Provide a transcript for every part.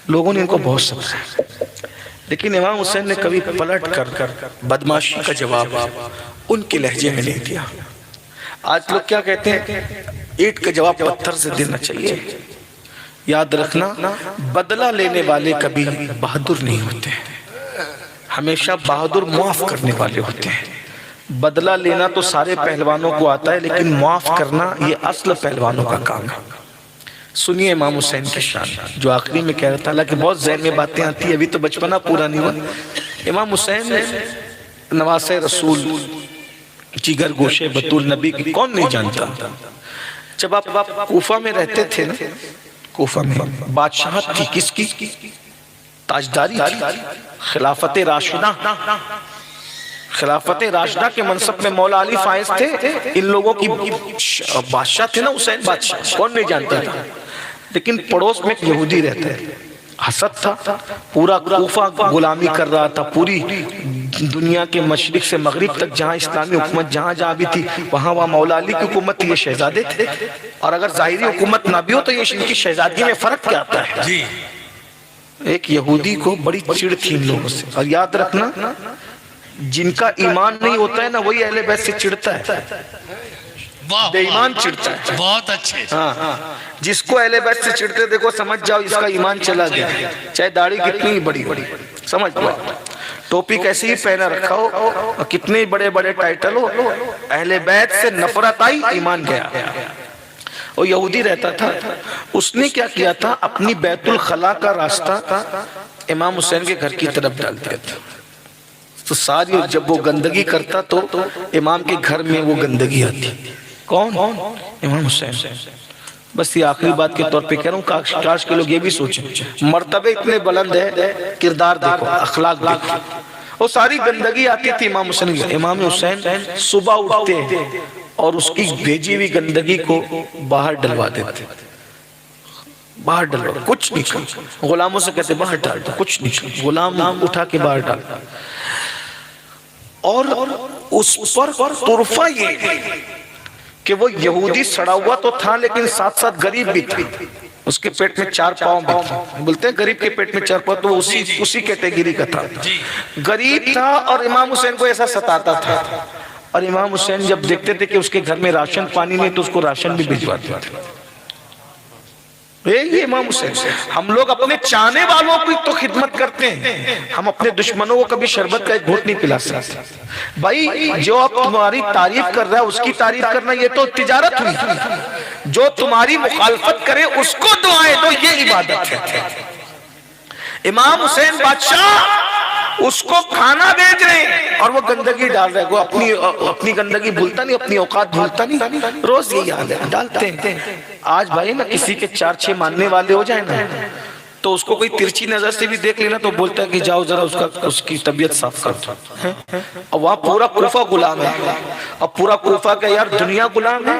لوگوں نے ان کو بہت ستایا، لیکن امام حسین نے کبھی پلٹ کر بدماشی کا جواب ان کے لہجے میں نہیں دیا۔ آج لوگ کیا کہتے ہیں؟ اینٹ کا جواب پتھر سے دینا چاہیے۔ یاد رکھنا، بدلہ لینے والے کبھی بہادر نہیں ہوتے، ہمیشہ بہادر معاف کرنے والے ہوتے ہیں۔ بدلہ لینا تو سارے پہلوانوں کو آتا ہے، لیکن معاف کرنا یہ اصل پہلوانوں کا کام ہے۔ سنیے امام حسین کی شان، جو آخری میں کہہ رہا تھا، کہ بہت ذہن میں باتیں آتی ہیں، ابھی تو بچپنا پورا نہیں ہوا۔ امام حسین نواسہ رسول، جگر گوشے بطول نبی کی کون نہیں جانتا؟ جب آپ کوفہ میں رہتے تھے نا، کوفہ میں بادشاہت تھی کس کی؟ تاجداری تھی، خلافت راشدہ۔ خلافت راشدہ کے منصب میں مولا علی فائز تھے، ان لوگوں کی بادشاہ تھے نا حسین بادشاہ، کون نہیں جانتا تھا؟ لیکن پڑوس میں ایک یہودی رہتا ہے، حسد تھا، پورا کوفہ غلامی کر رہا تھا، پوری دنیا کے مشرق سے مغرب تک جہاں اسلامی حکومت جہاں بھی تھی، وہاں مولا علی کی حکومت تھی، یہ شہزادے تھے، اور اگر ظاہری حکومت نہ بھی ہو تو یہ ان کی شہزادگی میں فرق کیا آتا ہے؟ ایک یہودی کو بڑی چڑ تھی ان لوگوں سے، اور یاد رکھنا جن کا ایمان نہیں ہوتا ہے نا، وہی اہل بیت سے چڑھتا ہے، بے ایمان چڑھتا ہے۔ بہت اچھے، جس کو اہل بیت سے چڑھتے دیکھو سمجھ جاؤ اس کا ایمان چلا گیا، چاہے داڑھی کتنی بڑی بڑی، سمجھ جاؤ، ٹوپی کیسے ہی پہنا رکھا ہو، کتنے بڑے بڑے ٹائٹل ہو، اہل بیت سے نفرت آئی، ایمان گیا۔ وہ یہودی رہتا تھا، اس نے کیا کیا تھا، اپنی بیت الخلا کا راستہ امام حسین کے گھر کی طرف ڈال دیا تھا، تو ساری جب وہ گندگی کرتا تو امام کے گھر میں وہ گندگی آتی۔ کون؟ امام حسین۔ بس یہ آخری بات کے طور پہ کہہ رہا ہوں، کاش کے لوگ یہ بھی سوچیں، مرتبے اتنے بلند ہے، کردار دیکھو، اخلاق دیکھو، وہ ساری گندگی آتی تھی امام حسین۔ امام حسین صبح اٹھتے اور اس کی بھیجی ہوئی گندگی کو باہر ڈلوا دیتے، باہر ڈلوا، کچھ نہیں کر، غلاموں سے کہتے باہر ڈال دو، کچھ نہیں کر، غلام اٹھا کے باہر ڈال، اور اس پر طرفہ یہ کہ وہ یہودی سڑا ہوا تو تھا لیکن ساتھ ساتھ غریب بھی تھا، اس کے پیٹ میں 4 پاؤں بھی تھا، بولتے ہیں غریب کے پیٹ میں 4 پاؤں، تو اسی کیٹیگری کا تھا، غریب تھا اور امام حسین کو ایسا ستاتا تھا، اور امام حسین جب دیکھتے تھے کہ اس کے گھر میں راشن پانی نہیں تو اس کو راشن بھی بھجواتے تھے۔ یہ امام حسین، ہم لوگ اپنے چاہنے والوں کی تو خدمت کرتے ہیں، ہم اپنے دشمنوں کو کبھی شربت کا ایک گھونٹ نہیں پلا سکتے۔ بھائی جو اب تمہاری تعریف کر رہا ہے اس کی تعریف کرنا یہ تو تجارت ہوئی، جو تمہاری مخالفت کرے اس کو دعائیں دو، یہ عبادت ہے۔ امام حسین بادشاہ اس کو کھانا بیچ رہے ہیں اور وہ گندگی ڈال رہے ہیں، وہ اپنی گندگی بھولتا نہیں، اپنی اوقات بھولتا نہیں، روز یہی حال ہے، ڈالتے ہیں۔ آج بھائی نا کسی کے 4-6 ماننے والے ہو جائیں نا تو اس کو کوئی ترچی نظر سے بھی دیکھ لینا تو بولتا ہے کہ جاؤ ذرا اس کی طبیعت صاف کر دو، اور وہاں پورا کوفہ غلام ہے، اور پورا کوفہ کا یار دنیا غلام ہے،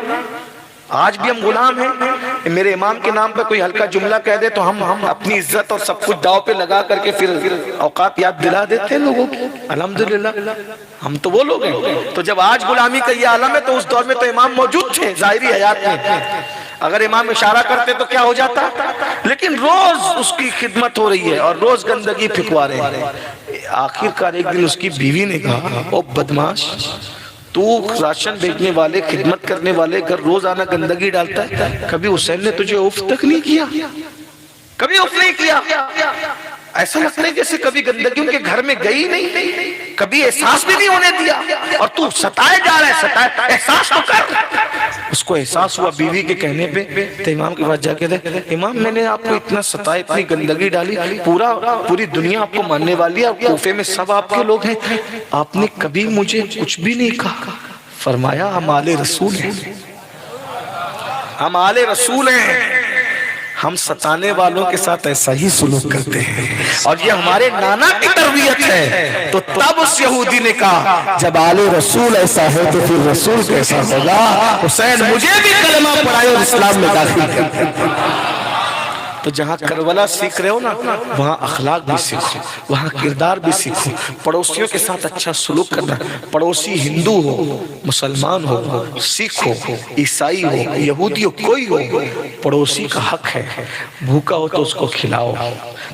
آج بھی ہم غلام ہیں۔ میرے امام کے نام پہ کوئی ہلکا جملہ کہہ دے تو ہم اپنی عزت اور سب کچھ داؤ پہ لگا کر کے پھر اوقات یاد دلا دیتے ہیں لوگوں کی۔ الحمدللہ ہم تو وہ لوگ ہیں، تو جب آج غلامی کا یہ عالم ہے تو اس دور میں تو امام موجود تھے ظاہری حیات میں، اگر امام اشارہ کرتے تو کیا ہو جاتا، لیکن روز اس کی خدمت ہو رہی ہے اور روز گندگی پھینکوا رہے ہیں۔ آخر کار ایک دن اس کی بیوی نے کہا، او بدماش، تو راشن بھیجنے والے خدمت کرنے والے گھر روز آنا گندگی ڈالتا ہے، کبھی حسین نے تجھے اف تک نہیں کیا، کبھی اف نہیں کیا، ایسا لگتا ہے جیسے کبھی گندگی ان کے گھر میں گئی نہیں، کبھی احساس بھی نہیں ہونے دیا، اور تو ستائے جا رہا ہے، ستائے، احساس تو کر۔ اس کو احساس ہوا بیوی کے کہنے پہ، تو امام کے پاس جا کے دے، امام میں نے آپ کو اتنا ستائے، اتنی گندگی ڈالی، پوری دنیا آپ کو ماننے والی ہے، کوفے میں سب آپ کے لوگ ہیں، آپ نے کبھی مجھے کچھ بھی نہیں کہا۔ فرمایا ہم آل رسول ہیں، ہم آل رسول ہیں، ہم ستانے والوں کے ساتھ ایسا ہی سلوک کرتے ہیں، اور یہ ہمارے نانا کی تربیت ہے۔ تو تب اس یہودی نے کہا جب آل رسول ایسا ہے تو پھر رسول کیسا ہوگا؟ حسین مجھے بھی کلمہ پڑھائے اور اسلام میں داخل کر۔ تو جہاں کربلا سیکھ رہے ہو نا وہاں اخلاق بھی سیکھو، وہاں کردار بھی سیکھو، پڑوسیوں کے ساتھ اچھا سلوک کرنا، پڑوسی ہندو ہو، مسلمان ہو، سکھ ہو، عیسائی ہو، یہودی ہو، کوئی ہو، پڑوسی کا حق ہے، بھوکا ہو تو اس کو کھلاؤ،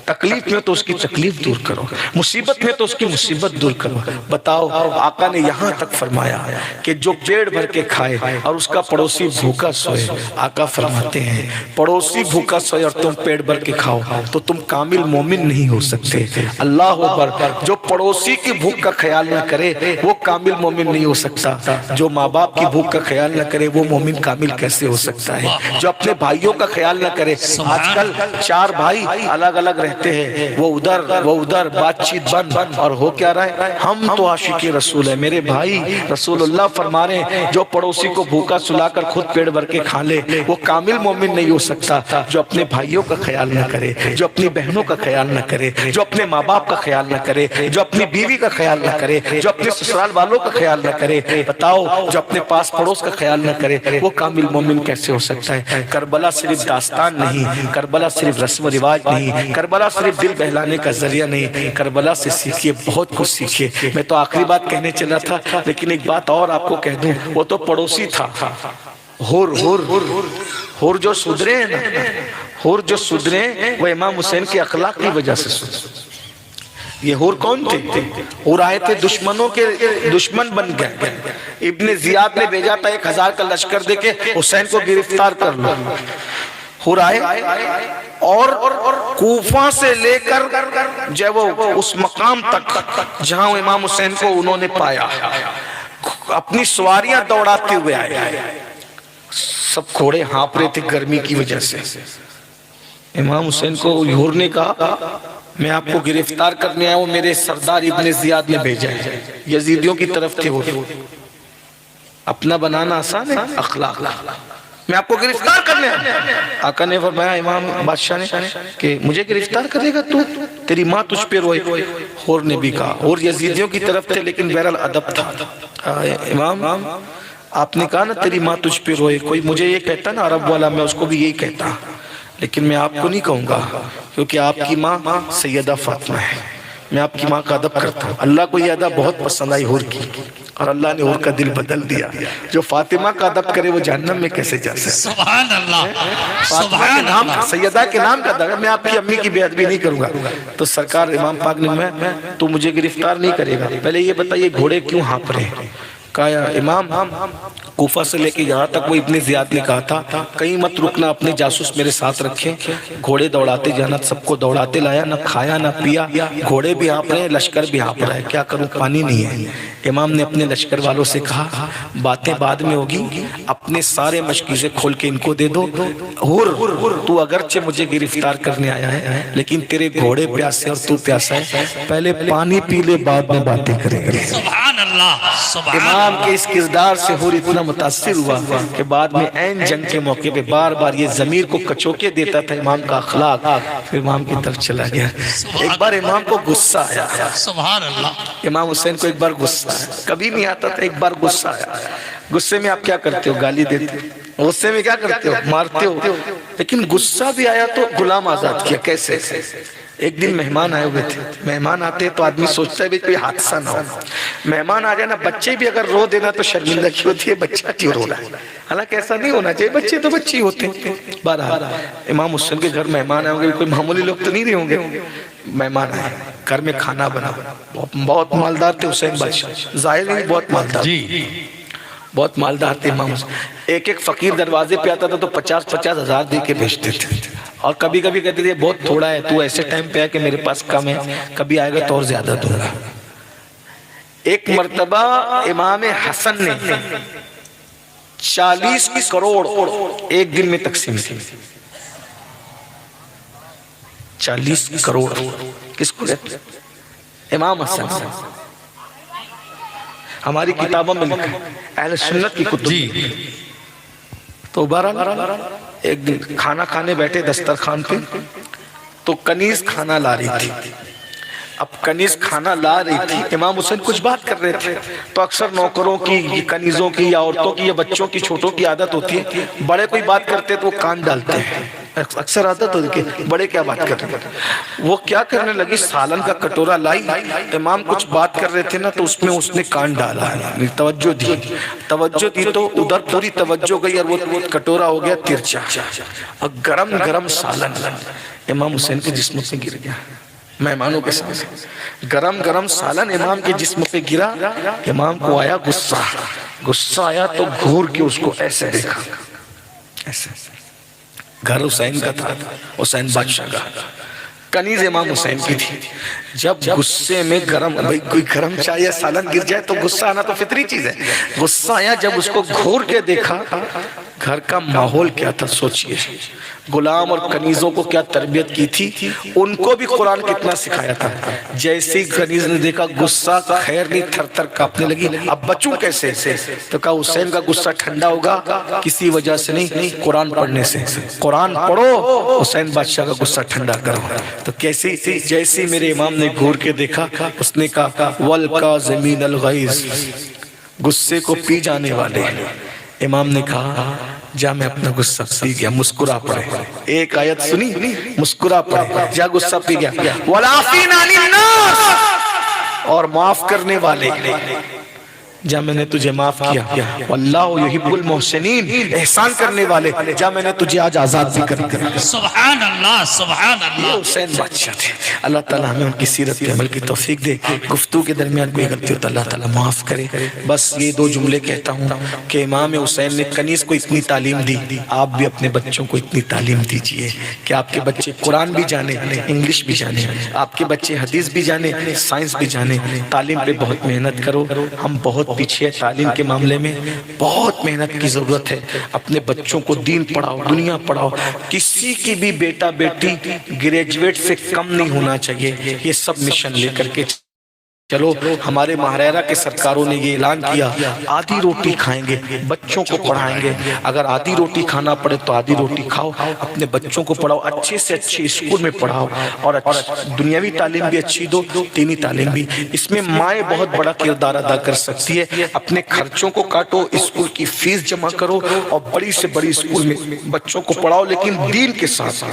تکلیف میں تو اس کی تکلیف دور کرو، مصیبت میں تو اس کی مصیبت دور کرو۔ بتاؤ آقا نے یہاں تک فرمایا کہ جو پیٹ بھر کے کھائے اور اس کا پڑوسی بھوکا سوئے، آقا فرماتے ہیں پڑوسی بھوکا سوئے اور تم پیٹ بھر کے کھاؤ تو تم کامل مومن نہیں ہو سکتے۔ اللہ اکبر، جو پڑوسی کی بھوک کا خیال نہ کرے وہ کامل مومن نہیں ہو سکتا، جو ماں باپ کی بھوک کا خیال نہ کرے وہ مومن کامل کیسے ہو سکتا ہے، جو اپنے بھائیوں کا خیال نہ کرے۔ آج کل 4 بھائی الگ الگ رہتے ہیں، وہ ادھر بات چیت بند، اور ہو کیا رہا ہے، ہم تو عاشق رسول ہیں میرے بھائی۔ رسول اللہ فرما رہے ہیں جو پڑوسی کو بھوکا سلا کر خود پیٹ بھر کے کھا لے وہ کامل مومن نہیں ہو سکتا، جو اپنے بھائیوں کا خیال نہ کرے، جو اپنی بہنوں کا خیال نہ کرے، جو اپنے ماں باپ کا خیال نہ کرے، جو اپنی بیوی کا خیال نہ کرے، جو اپنے سسرال والوں کا خیال نہ کرے، بتاؤ جو اپنے پاس پڑوس کا خیال نہ کرے وہ کامل مومن کیسے ہو سکتا ہے۔ کربلا صرف داستان نہیں، کربلا صرف رسم و رواج نہیں، کربلا صرف دل بہلانے کا ذریعہ نہیں، کربلا سے سیکھیے، بہت کچھ سیکھیے۔ میں تو آخری بات کہنے چلا تھا لیکن ایک بات اور آپ کو کہہ دوں، وہ تو پڑوسی تھا، ہور جو سدھرے ہیں نا، ہور جو سدھرے وہ امام حسین کے اخلاق کی وجہ سے سدھرے۔ یہ ہور کون تھے؟ ہور آئے تھے دشمنوں کے دشمن بن گئے، ابن زیاد نے بھیجا تھا 1000 کا لشکر دے کے حسین کو گرفتار کر لو۔ ہور آئے اور کوفہ سے لے کر جو وہ اس مقام تک جہاں امام حسین کو انہوں نے پایا، اپنی سواریاں دوڑاتے ہوئے آئے، سب گھوڑے ہانپ رہے تھے گرمی کی وجہ سے۔ امام حسین کو ہور نے کہا میں آپ کو گرفتار کرنے آیا ہوں، میرے سردار ابن زیاد نے بھیجا ہے، یزیدیوں کی طرف تھے وہ۔ اپنا بنانا آسان ہے، اخلاق، میں آپ کو گرفتار کرنے آیا۔ آقا نے فرمایا امام بادشاہ نے کہ مجھے گرفتار کرے گا تو، تیری ماں تجھ پہ روئے۔ ہور نے بھی کہا، اور یزیدیوں کی طرف تھے لیکن بہرحال ادب تھا، امام آپ نے کہا نا تیری ماں تجھ پہ روئے، کوئی مجھے یہ کہتا نا عرب والا میں اس کو بھی یہی کہتا، لیکن میں آپ کو نہیں کہوں گا کیونکہ آپ کی ماں سیدہ فاطمہ ہے، میں آپ کی ماں کا ادب کرتا ہوں۔ اللہ کو یہ ادب بہت پسند آئی ہور کی، اور اللہ نے ہور کا دل بدل دیا۔ جو فاطمہ کا ادب کرے وہ جہنم میں کیسے جا سکتا؟ سبحان اللہ، فاطمہ کے نام، سیدہ کے نام کا ادب، میں آپ کی امی کی بے ادبی نہیں کروں گا۔ تو سرکار امام پاک نے میں تو مجھے گرفتار نہیں کرے گا، پہلے یہ بتائیے گھوڑے کیوں ہانپ رہے ہیں؟ کہا امام کوفہ سے لے کے یہاں تک وہ ابن زیاد نے کہا تھا کہیں مت رکنا، اپنے جاسوس میرے ساتھ رکھیں، گھوڑے دوڑاتے جانا، سب کو دوڑاتے لایا، نہ کھایا نہ پیا، گھوڑے بھی ہانپ رہے ہیں، لشکر بھی ہانپ رہا ہے، کیا کروں پانی نہیں ہے۔ امام نے اپنے لشکر والوں سے کہا باتیں بعد میں ہوگی، اپنے سارے مشکیزیں کھول کے ان کو دے دو، ہور تو اگرچہ مجھے گرفتار کرنے آیا ہے لیکن تیرے گھوڑے پیاسے اور تو پیاسا ہے، پہلے پانی پی لے بعد میں باتیں کریں گے۔ سبحان اللہ، سبحان امام کے اس کردار سے ہور اتنا متاثر ہوا کہ بعد میں عین جنگ کے موقع پہ بار بار یہ ضمیر کو کچوکے دیتا تھا امام کا اخلاق، پھر امام کی طرف چلا گیا۔ ایک بار امام کو غصہ آیا، سبحان اللہ، امام حسین کو ایک بار غصہ آیا، کبھی نہیں آتا تھا، ایک بار غصہ آیا۔ غصے میں آپ کیا کرتے ہو؟ گالی دیتے ہو، غصے میں کیا کرتے ہو؟ مارتے ہو، لیکن غصہ بھی آیا تو غلام آزاد کیا، کیسے؟ ایک دن مہمان آئے ہوئے تھے، مہمان آتے تو آدمی سوچتا ہے بھی کوئی حادثہ نہ ہو، مہمان آ جانا، بچے بھی اگر رو دینا تو شرمندگی ہوتی ہے، بچہ کیوں رو رہا ہے، حالانکہ ایسا نہیں ہونا چاہیے، بچے تو بچے ہوتے ہیں۔ بہرحال امام حسین کے گھر مہمان آئے ہوں گے، کوئی معمولی لوگ تو نہیں رہے ہوں گے، مہمان آئے، گھر میں کھانا بنا، بہت مالدار تھے حسین بادشاہ، ظاہر نہیں بہت مالدار، بہت مالدار تھے امام حسین۔ ایک ایک فقیر دروازے پہ آتا تھا تو 50-50 ہزار دے کے بھیجتے تھے، اور کبھی کبھی کہتے تھے بہت تھوڑا ہے، تو ایسے ٹائم پہ ہے کہ میرے پاس کم ہے، کبھی آئے گا تو اور زیادہ دوں گا۔ ایک مرتبہ امام حسن نے 40 کروڑ ایک دن میں تقسیم کی، 40 کروڑ کس کو دیتے؟ امام حسن۔ ہماری کتابوں میں لکھا ہے، اہل سنت کی کتب۔ تو بہرحال ایک دن کھانا کھانے بیٹھے دسترخوان پہ، تو کنیز کھانا لا رہی تھی۔ اب کنیز کھانا لا رہی تھی، امام حسین کچھ بات کر رہے تھے، تو اکثر نوکروں کی، کنیزوں کی یا عورتوں کی یا بچوں کی، چھوٹوں کی عادت ہوتی ہے، بڑے کوئی بات کرتے تو وہ کان ڈالتے ہیں، اکثر آتا تو کہ بڑے کیا بات کر رہے ہیں. وہ کیا کرنے لگی, سالن کا کٹورا لائی, امام کچھ بات کر رہے تھے نا تو اس میں اس نے کان ڈالا, توجہ دی تو ادھر پوری توجہ گئی اور وہ کٹورا ہو گیا ترچا, اور گرم گرم سالن امام حسین کے جسم پہ گر گیا مہمانوں کے سامنے. گرم گرم سالن امام کے جسم پہ گرا. امام کو آیا غصہ آیا تو گھور کے اس کو ایسے دیکھا, ایسے. گھر حسین کا تھا, حسین بادشاہ کا, کنیز امام حسین کی تھی. جب غصے میں بھئی کوئی گرم چائے یا سالن گر جائے تو غصہ آنا تو فطری چیز ہے. غصہ آیا جب اس کو گھور کے دیکھا, گھر کا ماحول کیا تھا سوچئے. غلام اور کنیزوں کو کیا تربیت کی تھی, ان کو بھی قرآن کتنا سکھایا تھا. جیسے کنیز نے دیکھا غصہ خیر نہیں, تھر تھر کانپنے لگی. اب بچوں کیسے, تو کہا حسین کا غصہ ٹھنڈا ہوگا کسی وجہ سے نہیں, قرآن پڑھنے سے. قرآن پڑھو, حسین بادشاہ کا غصہ ٹھنڈا کرو. تو کیسے, جیسے میرے امام نے گھور کے دیکھا, اس نے کہا والکاظمین الغیظ, غصے کو پی جانے والے. امام نے کہا جا میں اپنا غصہ پی گیا, مسکرا پڑے. ایک آیت سنی, مسکرا پڑے, جا غصہ پی گیا. والعافین عن الناس, اور معاف کرنے والے, جا میں نے تجھے معاف کیا. واللہ یحب المحسنین, احسان کرنے والے, جا میں نے تجھے آج آزاد بھی کر دیا. سبحان اللہ, سبحان اللہ. حسین بادشاہ تھے. اللہ تعالیٰ ہمیں ان کی سیرت پہ عمل کی توفیق دے. گفتگو کے درمیان کوئی غلطی ہو تو اللہ تعالیٰ معاف کرے. بس یہ 2 جملے کہتا ہوں کہ امام حسین نے کنیز کو اتنی تعلیم دی, آپ بھی اپنے بچوں کو اتنی تعلیم دیجئے کہ آپ کے بچے قرآن بھی جانے, انگلش بھی جانے, آپ کے بچے حدیث بھی جانے, سائنس بھی جانے. تعلیم پہ بہت محنت کرو. ہم بہت پیچھے تعلیم کے معاملے میں بہت محنت کی ضرورت ہے. اپنے بچوں کو دین پڑھاؤ, دنیا پڑھاؤ. کسی کی بھی بیٹا بیٹی گریجویٹ سے کم نہیں ہونا چاہیے. یہ سب مشن لے کر کے چلو. ہمارے مہریرہ کے سرکاروں نے یہ اعلان کیا, آدھی روٹی کھائیں گے, بچوں کو پڑھائیں گے. اگر آدھی روٹی کھانا پڑے تو آدھی روٹی کھاؤ, اپنے بچوں کو پڑھاؤ, اچھے سے اچھے اسکول میں پڑھاؤ, اور دنیاوی تعلیم بھی اچھی دو, دینی تعلیم بھی. اس میں مائیں بہت بڑا کردار ادا کر سکتی ہے. اپنے خرچوں کو کاٹو, اسکول کی فیس جمع کرو, اور بڑی سے بڑی اسکول میں بچوں کو پڑھاؤ, لیکن دین کے ساتھ,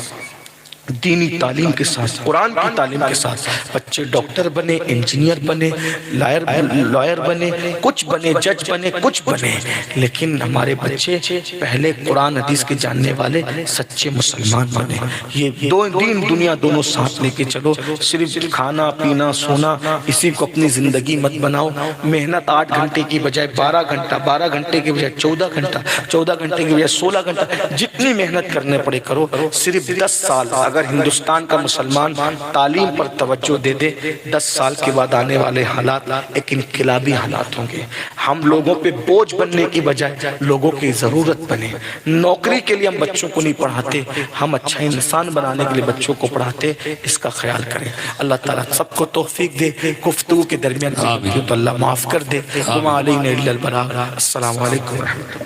دینی تعلیم کے ساتھ, قرآن کی تعلیم کے ساتھ. بچے ڈاکٹر بنے, انجینئر بنے, لائر بنے, کچھ بنے, جج بنے, کچھ بنے, لیکن ہمارے بچے پہلے قرآن حدیث کے جاننے والے سچے مسلمان بنے. یہ دین دنیا دونوں ساتھ لے کے چلو. صرف کھانا پینا سونا اسی کو اپنی زندگی مت بناؤ. محنت 8 گھنٹے کی بجائے 12 گھنٹہ, 12 گھنٹے کی بجائے 14 گھنٹہ, 14 گھنٹے کی بجائے 16 گھنٹہ, جتنی محنت کرنے پڑے کرو. صرف 10 سال اگر ہندوستان کا مسلمان تعلیم پر توجہ دے دے, 10 سال کے بعد آنے والے حالات ایک انقلابی حالات ہوں گے. ہم لوگوں پہ بوجھ بننے کی بجائے لوگوں کی ضرورت بنے. نوکری کے لیے ہم بچوں کو نہیں پڑھاتے, ہم اچھا انسان بنانے کے لیے بچوں کو پڑھاتے. اس کا خیال کریں. اللہ تعالیٰ سب کو توفیق دے. گفتگو کے درمیان تو اللہ معاف کر دے. وما علینا الا البلاغ. السلام علیکم ورحمۃ اللہ.